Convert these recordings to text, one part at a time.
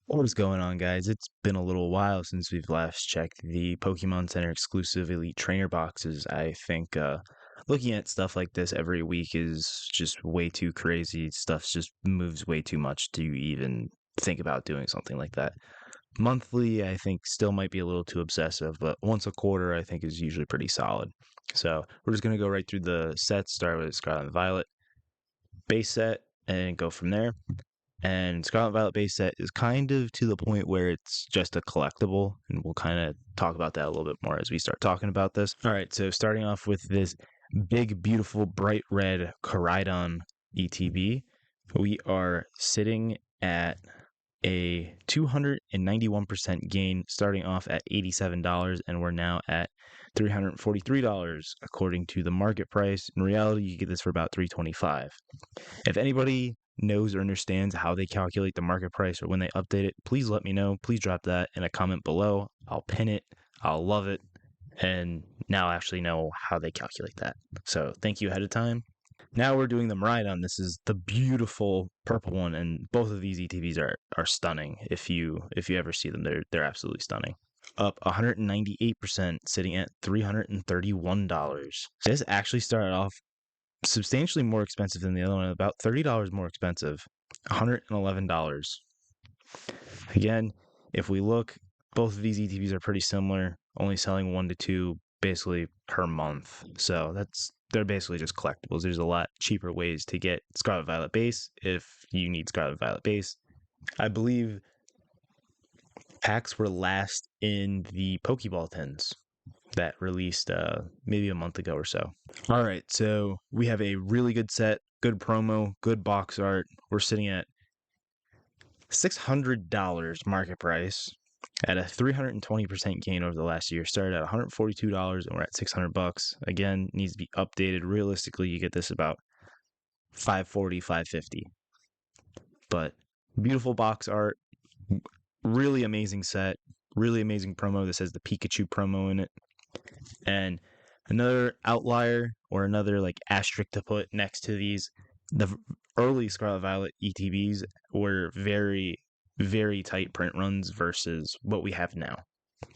What is going on, guys? It's been a little while since we've last checked the Pokemon Center exclusive Elite Trainer boxes. I think looking at stuff like this every week is just way too crazy. Stuff just moves way too much to even think about doing something like that. Monthly, I think, still might be a little too obsessive, but once a quarter, I think, is usually pretty solid. So we're just going to go right through the sets, start with Scarlet and Violet base set, and go from there. And Scarlet Violet base set is kind of to the point where it's just a collectible, and we'll kind of talk about that a little bit more as we start talking about this. All right, so starting off with this big, beautiful, bright red Koraidon ETB, we are sitting at a 291% gain, starting off at $87, and we're now at $343 according to the market price. In reality, you get this for about $325. If anybody knows or understands how they calculate the market price or when they update it, please let me know. Please drop that in a comment below. I'll pin it. I'll love it. And now I actually know how they calculate that. So thank you ahead of time. Now we're doing the Miraidon. This is the beautiful purple one, and both of these ETBs are stunning. If you ever see them, they're absolutely stunning. Up 198%, sitting at $331. This actually started off substantially more expensive than the other one, about $30 more expensive, $111. Again, if we look, both of these ETBs are pretty similar, only selling 1 to 2 basically per month. So they're basically just collectibles. There's a lot cheaper ways to get Scarlet Violet base if you need Scarlet Violet base. I believe packs were last in the Pokeball tins that released maybe a month ago or so. All right, so we have a really good set, good promo, good box art. We're sitting at $600 market price at a 320% gain over the last year. Started at $142 and we're at $600. Again, needs to be updated. Realistically, you get this about $540, $550. But beautiful box art, really amazing set, really amazing promo. This has the Pikachu promo in it. And another outlier or another like asterisk to put next to these, the early Scarlet Violet ETBs were very, very tight print runs versus what we have now.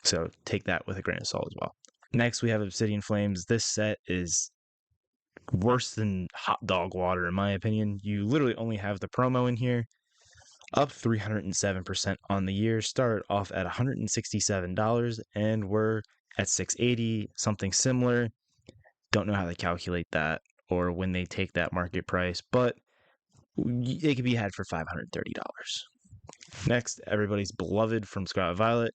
So take that with a grain of salt as well. Next, we have Obsidian Flames. This set is worse than hot dog water, in my opinion. You literally only have the promo in here. Up 307% on the year. Started off at $167, and we're at $680, something similar. Don't know how they calculate that or when they take that market price, but it could be had for $530. Next, everybody's beloved from Scarlet Violet,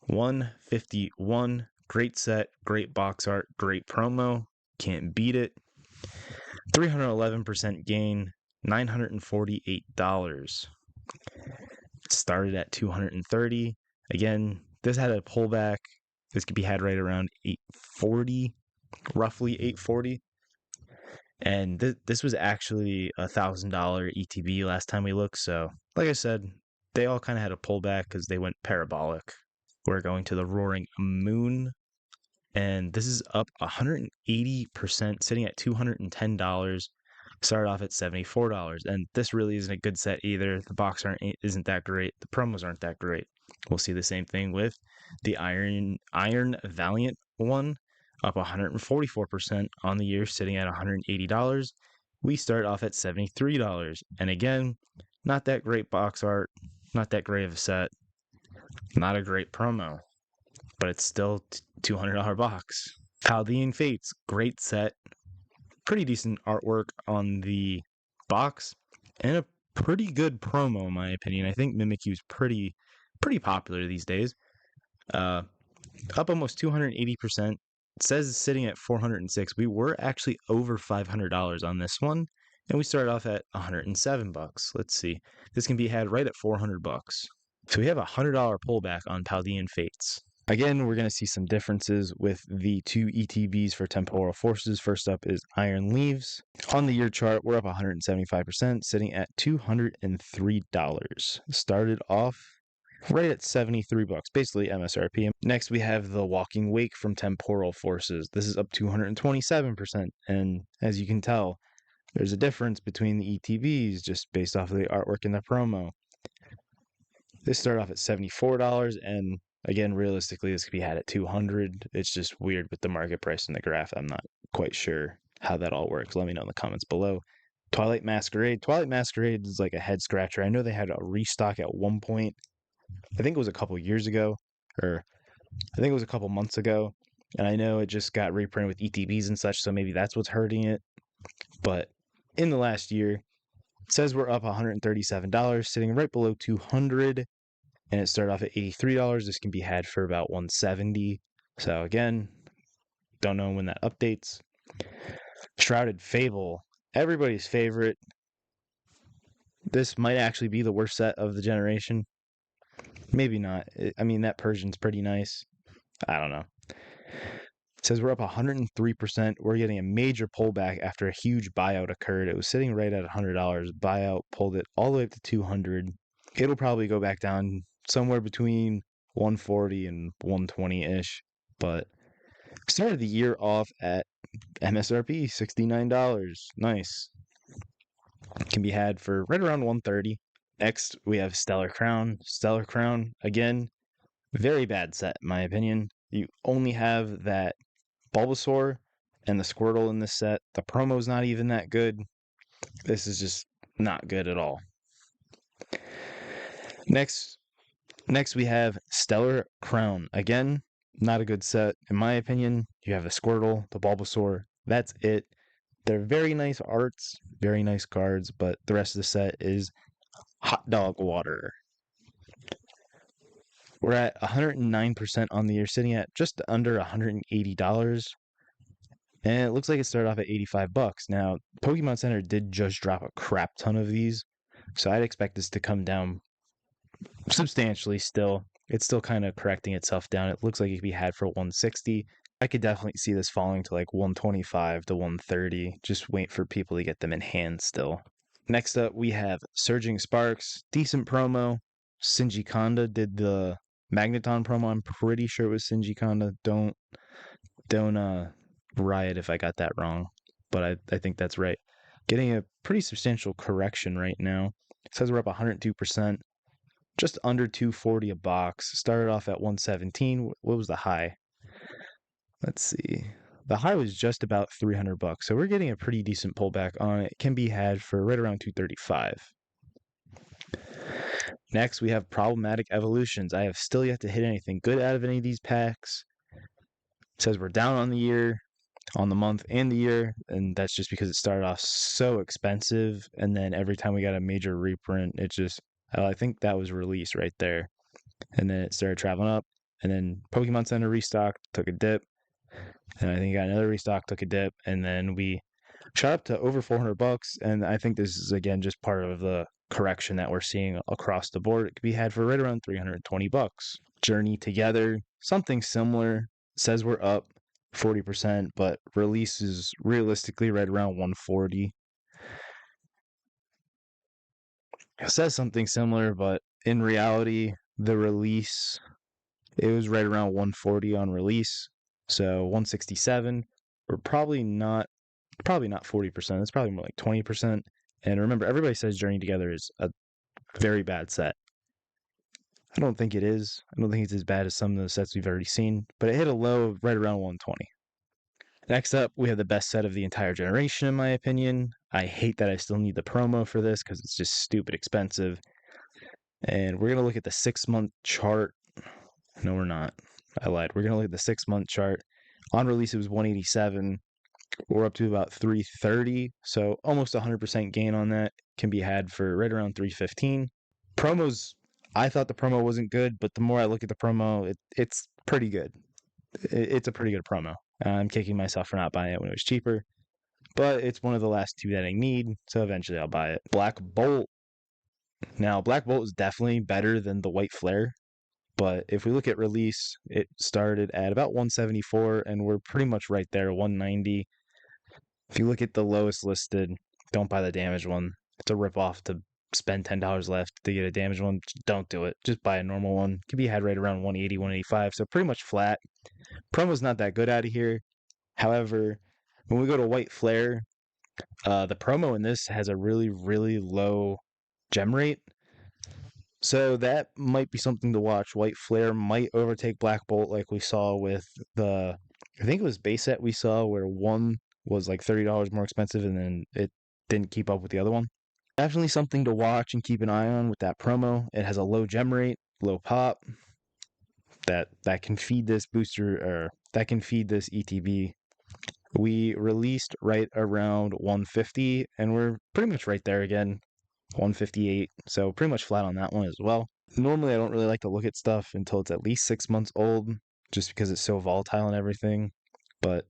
151. Great set, great box art, great promo. Can't beat it. 311% gain, $948. Started at $230. Again, this had a pullback. This could be had right around $840, roughly $840. And this was actually a $1,000 ETB last time we looked. So, like I said, they all kind of had a pullback because they went parabolic. We're going to the Roaring Moon, and this is up 180%, sitting at $210. Started off at $74, and this really isn't a good set either. The box art isn't that great. The promos aren't that great. We'll see the same thing with the Iron Valiant one, up 144% on the year, sitting at $180. We start off at $73, and again, not that great box art, not that great of a set, not a great promo, but it's still $200 box. Chaldean Fates, great set, pretty decent artwork on the box, and a pretty good promo in my opinion. I think Mimikyu's pretty popular these days. Up almost 280%. It says sitting at 406. We were actually over $500 on this one, and we started off at $107. Let's see. This can be had right at $400. So we have a $100 pullback on Chaldean Fates. Again, we're going to see some differences with the two ETBs for temporal forces. First up is Iron Leaves. On the year chart, we're up 175%, sitting at $203. Started off right at $73, basically MSRP. Next, we have the Walking Wake from Temporal Forces. This is up 227%, and as you can tell, there's a difference between the ETBs just based off of the artwork in the promo. This started off at $74, and again, realistically, this could be had at 200. It's just weird with the market price in the graph. I'm not quite sure how that all works. Let me know in the comments below. Twilight Masquerade. Twilight Masquerade is like a head scratcher. I know they had a restock at one point. I think it was a couple years ago, or I think it was a couple months ago. And I know it just got reprinted with ETBs and such, so maybe that's what's hurting it. But in the last year, it says we're up $137, sitting right below 200, and it started off at $83. This can be had for about 170. So again, don't know when that updates. Shrouded Fable, everybody's favorite. This might actually be the worst set of the generation. Maybe not. I mean, that Persian's pretty nice. I don't know. It says we're up 103%. We're getting a major pullback after a huge buyout occurred. It was sitting right at $100. Buyout pulled it all the way up to 200. It'll probably go back down somewhere between 140 and 120-ish. But started the year off at MSRP, $69. Nice. Can be had for right around 130. Next, we have Stellar Crown. Stellar Crown, again, very bad set, in my opinion. You only have that Bulbasaur and the Squirtle in this set. The promo's not even that good. This is just not good at all. Next we have Stellar Crown. Again, not a good set, in my opinion. You have the Squirtle, the Bulbasaur. That's it. They're very nice arts, very nice cards, but the rest of the set is hot dog water. We're at 109% on the year, sitting at just under $180. And it looks like it started off at $85. Now, Pokemon Center did just drop a crap ton of these, so I'd expect this to come down substantially still. It's still kind of correcting itself down. It looks like it could be had for 160. I could definitely see this falling to like 125 to 130. Just wait for people to get them in hand still. Next up, we have Surging Sparks. Decent promo. Shinji Kanda did the Magneton promo. I'm pretty sure it was Shinji Kanda. Don't riot if I got that wrong, but I think that's right. Getting a pretty substantial correction right now. It says we're up 102%, just under 240 a box. Started off at 117. What was the high? Let's see. The high was just about $300, so we're getting a pretty decent pullback on it. It can be had for right around 235. Next, we have Problematic Evolutions. I have still yet to hit anything good out of any of these packs. It says we're down on the year, on the month and the year, and that's just because it started off so expensive, and then every time we got a major reprint, it just, I think that was release right there, and then it started traveling up, and then Pokemon Center restocked, took a dip, and I think got another restock, took a dip, and then we shot up to over $400, and I think this is again just part of the correction that we're seeing across the board. It could be had for right around $320. Journey Together, something similar. Says we're up 40%, but release is realistically right around 140. It says something similar, but in reality, the release, it was right around 140 on release. So 167. We're probably not 40%. It's probably more like 20%. And remember, everybody says Journey Together is a very bad set. I don't think it is. I don't think it's as bad as some of the sets we've already seen, but it hit a low of right around 120. Next up, we have the best set of the entire generation, in my opinion. I hate that I still need the promo for this because it's just stupid expensive. And we're going to look at the 6-month chart. No, we're not. I lied. We're going to look at the 6-month chart. On release, it was 187. We're up to about 330. So almost 100% gain on that. Can be had for right around 315. Promos, I thought the promo wasn't good, but the more I look at the promo, it's pretty good. It's a pretty good promo. I'm kicking myself for not buying it when it was cheaper, but it's one of the last two that I need, so eventually I'll buy it. Black Bolt. Now, Black Bolt is definitely better than the White Flare, but if we look at release, it started at about 174, and we're pretty much right there, 190. If you look at the lowest listed, don't buy the damaged one. It's a ripoff to spend $10 left to get a damaged one. Don't do it. Just buy a normal one. It can be had right around 180, 185, so pretty much flat. Promo's not that good out of here. However, when we go to White Flare, the promo in this has a really, really low gem rate. So that might be something to watch. White Flare might overtake Black Bolt like we saw with the, I think it was base set we saw where one was like $30 more expensive and then it didn't keep up with the other one. Definitely something to watch and keep an eye on with that promo. It has a low gem rate, low pop. That can feed this booster, or that can feed this ETB. We released right around 150 and we're pretty much right there again, 158. So pretty much flat on that one as well. Normally I don't really like to look at stuff until it's at least 6 months old, just because it's so volatile and everything. But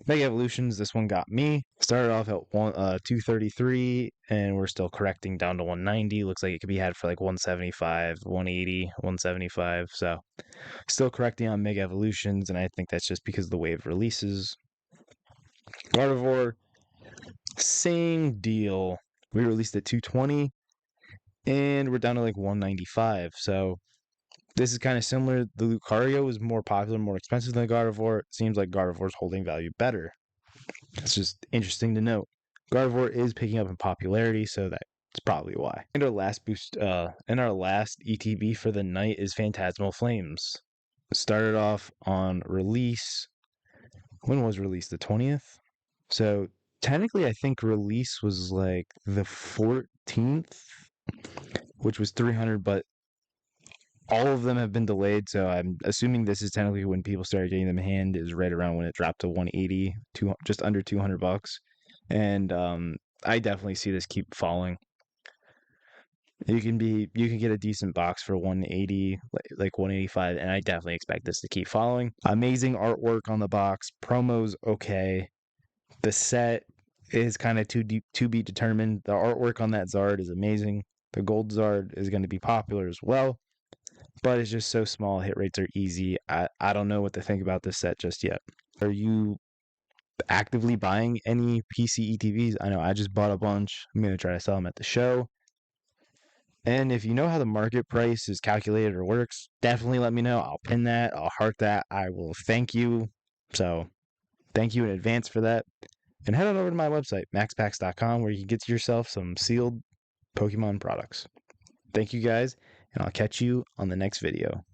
Mega Evolutions, this one got me. Started off at 233, and we're still correcting down to 190. Looks like it could be had for like 175, 180, 175. So still correcting on Mega Evolutions, and I think that's just because of the wave releases. Gardevoir, same deal. We released at 220, and we're down to like 195. So this is kind of similar. The Lucario is more popular, more expensive than the Gardevoir. It seems like Gardevoir's holding value better. It's just interesting to note. Gardevoir is picking up in popularity, so that's probably why. And our last ETB for the night is Phantasmal Flames. Started off on release. When was release? The 20th? So technically, I think release was like the 14th, which was 300, but all of them have been delayed, so I'm assuming this is technically when people started getting them in hand, is right around when it dropped to 180, just under $200. And I definitely see this keep falling. You can get a decent box for 180, like 185, and I definitely expect this to keep falling. Amazing artwork on the box, promos okay. The set is kind of to be determined. The artwork on that Zard is amazing. The gold Zard is going to be popular as well, but it's just so small. Hit rates are easy. I don't know what to think about this set just yet. Are you actively buying any PC ETVs? I know I just bought a bunch. I'm going to try to sell them at the show. And if you know how the market price is calculated or works, definitely let me know. I'll pin that. I'll heart that. I will thank you. So thank you in advance for that. And head on over to my website, maxpacks.com, where you can get yourself some sealed Pokemon products. Thank you guys, and I'll catch you on the next video.